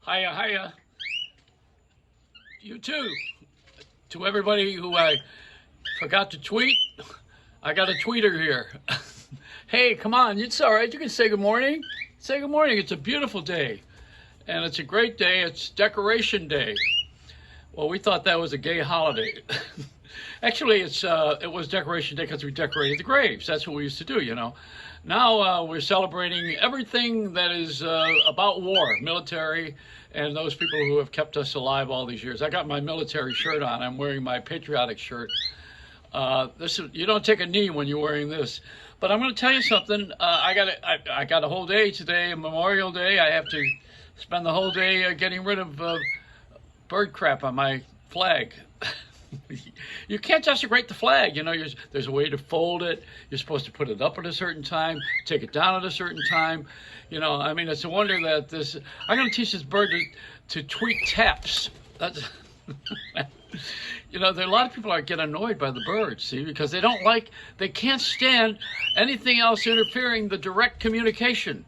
Hiya, hiya. You too. To everybody who I forgot to tweet, I got a tweeter here. Hey, come on, it's all right. You can say good morning. Say good morning. It's a beautiful day, and it's a great day. It's Decoration Day. Well, we thought that was a gay holiday. Actually, it was Decoration Day because we decorated the graves. That's what we used to do, you know. Now we're celebrating everything that is about war, military, and those people who have kept us alive all these years. I got my military shirt on. I'm wearing my patriotic shirt. You don't take a knee when you're wearing this. But I'm going to tell you something. I got a whole day today, Memorial Day. I have to spend the whole day getting rid of bird crap on my flag. You can't desecrate the flag. You know, there's a way to fold it. You're supposed to put it up at a certain time, take it down at a certain time. You know, I mean, it's a wonder that this. I'm going to teach this bird to tweak taps. That's. You know, there are a lot of people that get annoyed by the birds, see, because they can't stand anything else interfering the direct communication.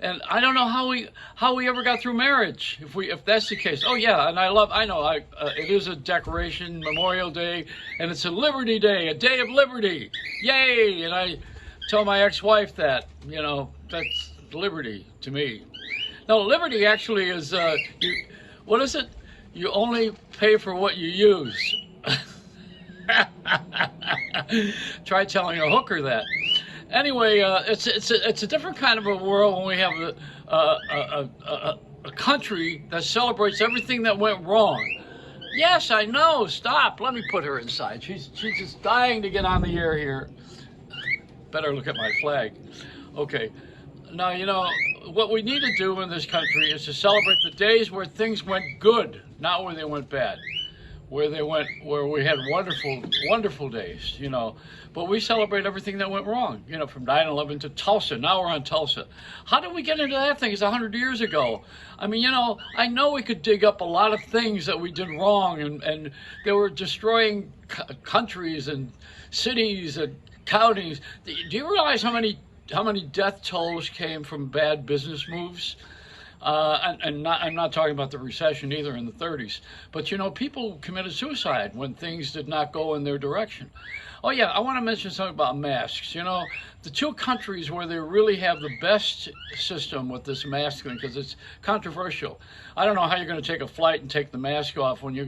And I don't know how we ever got through marriage if that's the case. Oh yeah, and it is a decoration, Memorial Day, and it's a Liberty Day, a day of liberty. Yay! And I tell my ex-wife that, you know, that's liberty to me. No, liberty actually is what is it? You only pay for what you use. Try telling a hooker that. Anyway, it's a different kind of a world when we have a country that celebrates everything that went wrong. Yes, I know. Stop. Let me put her inside. She's just dying to get on the air here. Better look at my flag. Okay. Now, you know, what we need to do in this country is to celebrate the days where things went good, not where they went bad. Where we had wonderful days, you know. But we celebrate everything that went wrong, you know, from 9/11 to Tulsa. Now we're on Tulsa. How did we get into that thing? It's 100 years ago. I mean, you know, I know we could dig up a lot of things that we did wrong, and they were destroying countries and cities and counties. Do you realize how many death tolls came from bad business moves? I'm not talking about the recession either in the 30s. But, you know, people committed suicide when things did not go in their direction. Oh, yeah, I want to mention something about masks. You know, the two countries where they really have the best system with this mask thing, because it's controversial. I don't know how you're going to take a flight and take the mask off when you're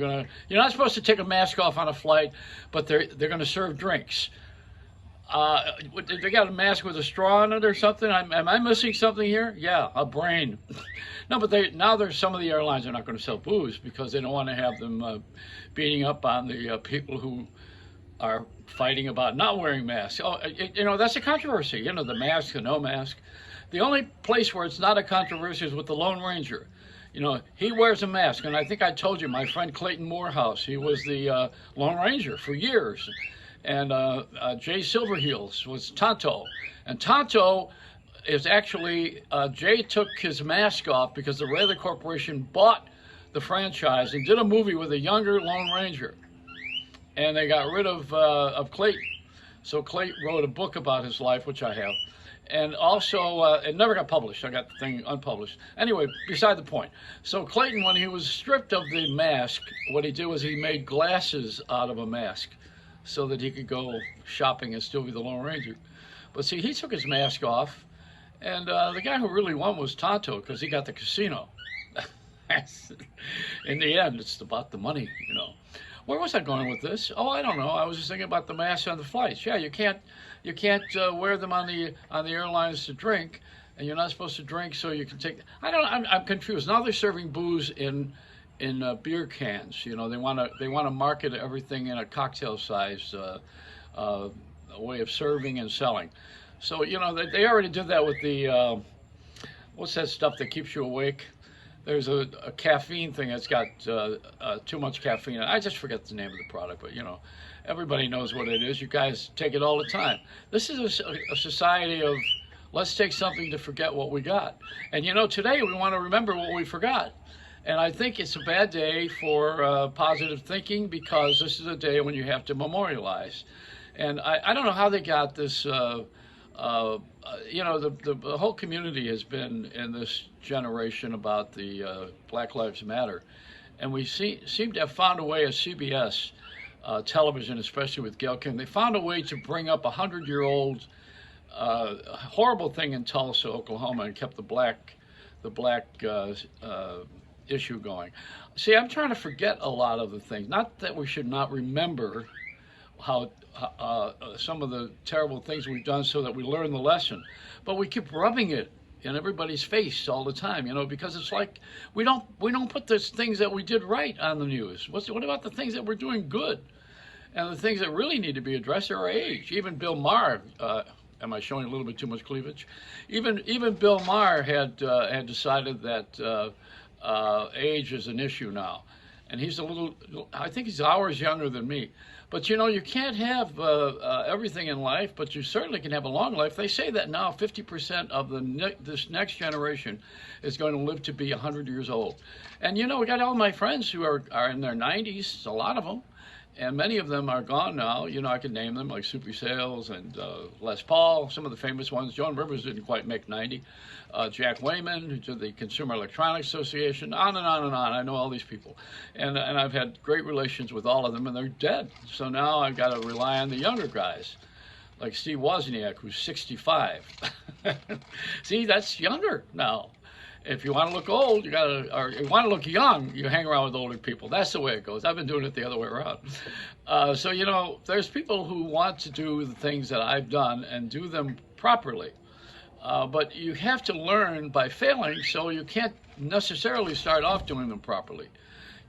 not supposed to take a mask off on a flight, but they're going to serve drinks. They got a mask with a straw in it or something? Am I missing something here? Yeah, a brain. No, but now there's some of the airlines are not going to sell booze because they don't want to have them beating up on the people who are fighting about not wearing masks. Oh, you know, that's a controversy. You know, the mask, the no mask. The only place where it's not a controversy is with the Lone Ranger. You know, he wears a mask, and I think I told you, my friend Clayton Morehouse, he was the Lone Ranger for years. And Jay Silverheels was Tonto. And Tonto is actually, Jay took his mask off because the Rather Corporation bought the franchise and did a movie with a younger Lone Ranger. And they got rid of Clayton. So Clayton wrote a book about his life, which I have. And also, it never got published. I got the thing unpublished. Anyway, beside the point. So Clayton, when he was stripped of the mask, what he did was he made glasses out of a mask, so that he could go shopping and still be the Lone Ranger. But see, he took his mask off, and the guy who really won was Tonto, because he got the casino. In the end, it's about the money, you know. Where was I going with this? Oh, I don't know. I was just thinking about the masks on the flights. Yeah, you can't wear them on the airlines to drink, and you're not supposed to drink, so you can take. I'm confused. Now they're serving booze in beer cans. You know, they want to market everything in a cocktail size way of serving and selling. So, you know, they already did that with the what's that stuff that keeps you awake? There's a caffeine thing that's got too much caffeine. I just forget the name of the product, but you know, everybody knows what it is. You guys take it all the time. This is a society of let's take something to forget what we got. And you know, today we want to remember what we forgot. And I think it's a bad day for positive thinking, because this is a day when you have to memorialize. And I don't know how they got this You know, the whole community has been in this generation about the Black Lives Matter, and we seem to have found a way at CBS television, especially with Gail King. They found a way to bring up a 100-year-old horrible thing in Tulsa, Oklahoma, and kept the black issue going. See, I'm trying to forget a lot of the things. Not that we should not remember how some of the terrible things we've done so that we learn the lesson, but we keep rubbing it in everybody's face all the time, you know, because it's like we don't put the things that we did right on the news. What about the things that we're doing good? And the things that really need to be addressed are our age. Even Bill Maher, am I showing a little bit too much cleavage? Even Bill Maher had decided that age is an issue now, and he's I think he's hours younger than me. But you know, you can't have everything in life, but you certainly can have a long life. They say that now 50% of this next generation is going to live to be 100 years old. And you know, we got all my friends who are in their 90s, a lot of them, and many of them are gone now. You know, I could name them, like Soupy Sales and Les Paul, some of the famous ones. Joan Rivers didn't quite make 90. Jack Wayman, who did the Consumer Electronics Association, on and on and on. I know all these people. And I've had great relations with all of them, and they're dead. So now I've got to rely on the younger guys, like Steve Wozniak, who's 65. See, that's younger now. If you want to look old, or you want to look young, you hang around with older people. That's the way it goes. I've been doing it the other way around. So, you know, there's people who want to do the things that I've done and do them properly. But you have to learn by failing, so you can't necessarily start off doing them properly.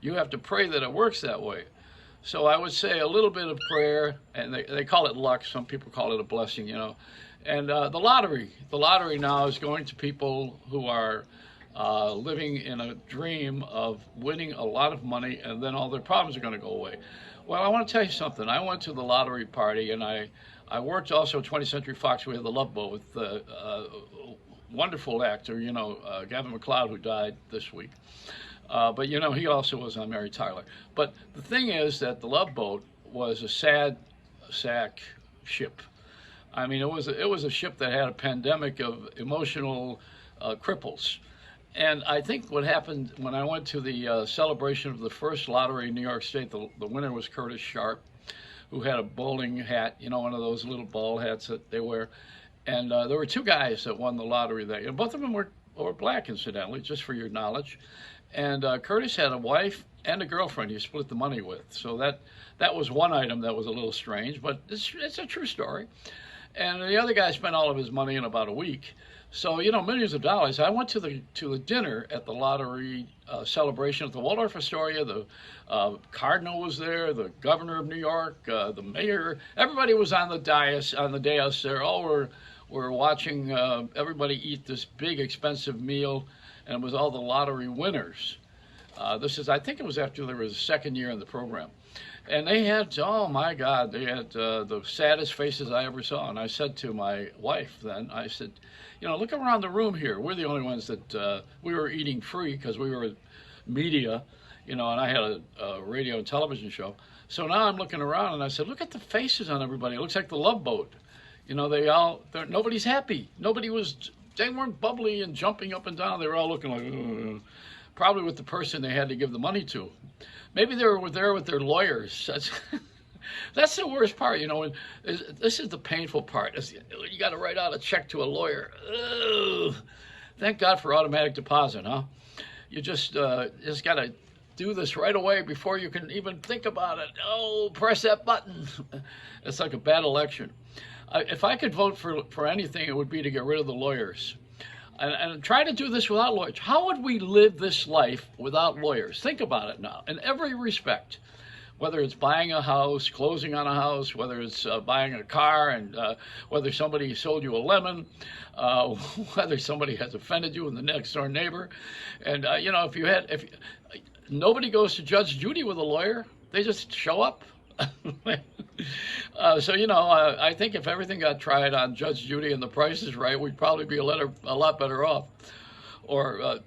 You have to pray that it works that way. So I would say a little bit of prayer, and they call it luck. Some people call it a blessing, you know. And the lottery now is going to people who are living in a dream of winning a lot of money, and then all their problems are going to go away. Well, I want to tell you something. I went to the lottery party, and I worked also at 20th Century Fox. We had the Love Boat with the wonderful actor, you know, Gavin MacLeod, who died this week. But, you know, he also was on Mary Tyler. But the thing is that the Love Boat was a sad sack ship. I mean, it was a ship that had a pandemic of emotional cripples. And I think what happened when I went to the celebration of the first lottery in New York State, the winner was Curtis Sharp, who had a bowling hat, you know, one of those little ball hats that they wear. And there were two guys that won the lottery that year. Both of them were black, incidentally, just for your knowledge. And Curtis had a wife and a girlfriend he split the money with. So that was one item that was a little strange, but it's a true story. And the other guy spent all of his money in about a week. So, you know, millions of dollars. I went to the dinner at the lottery celebration at the Waldorf Astoria. The cardinal was there, the governor of New York, the mayor. Everybody was on the dais there. All were watching everybody eat this big, expensive meal, and it was all the lottery winners. I think it was after there was a second year in the program. And they had, oh my God, they had the saddest faces I ever saw. And I said to my wife then, I said, you know, look around the room here. We're the only ones that we were eating free because we were media, you know, and I had a radio and television show. So now I'm looking around and I said, look at the faces on everybody. It looks like the Love Boat. You know, nobody's happy. They weren't bubbly and jumping up and down. They were all looking like, probably with the person they had to give the money to. Maybe they were there with their lawyers. That's the worst part, you know. This is the painful part. You got to write out a check to a lawyer. Ugh. Thank God for automatic deposit, huh? You just got to do this right away before you can even think about it. Oh, press that button. It's like a bad election. If I could vote for anything, it would be to get rid of the lawyers. And try to do this without lawyers. How would we live this life without lawyers? Think about it now, in every respect. Whether it's buying a house, closing on a house, whether it's buying a car, and whether somebody sold you a lemon, whether somebody has offended you in the next door neighbor. And, you know, if nobody goes to Judge Judy with a lawyer, they just show up. So, you know, I think if everything got tried on Judge Judy and the price is right, we'd probably be a lot better off. Or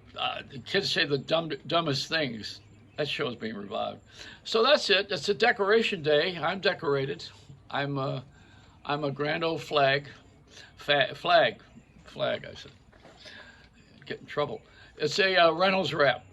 kids say the dumbest things. That show's being revived. So that's it. It's a decoration day. I'm decorated. I'm a grand old flag. Flag, I said. Get in trouble. It's a Reynolds wrap.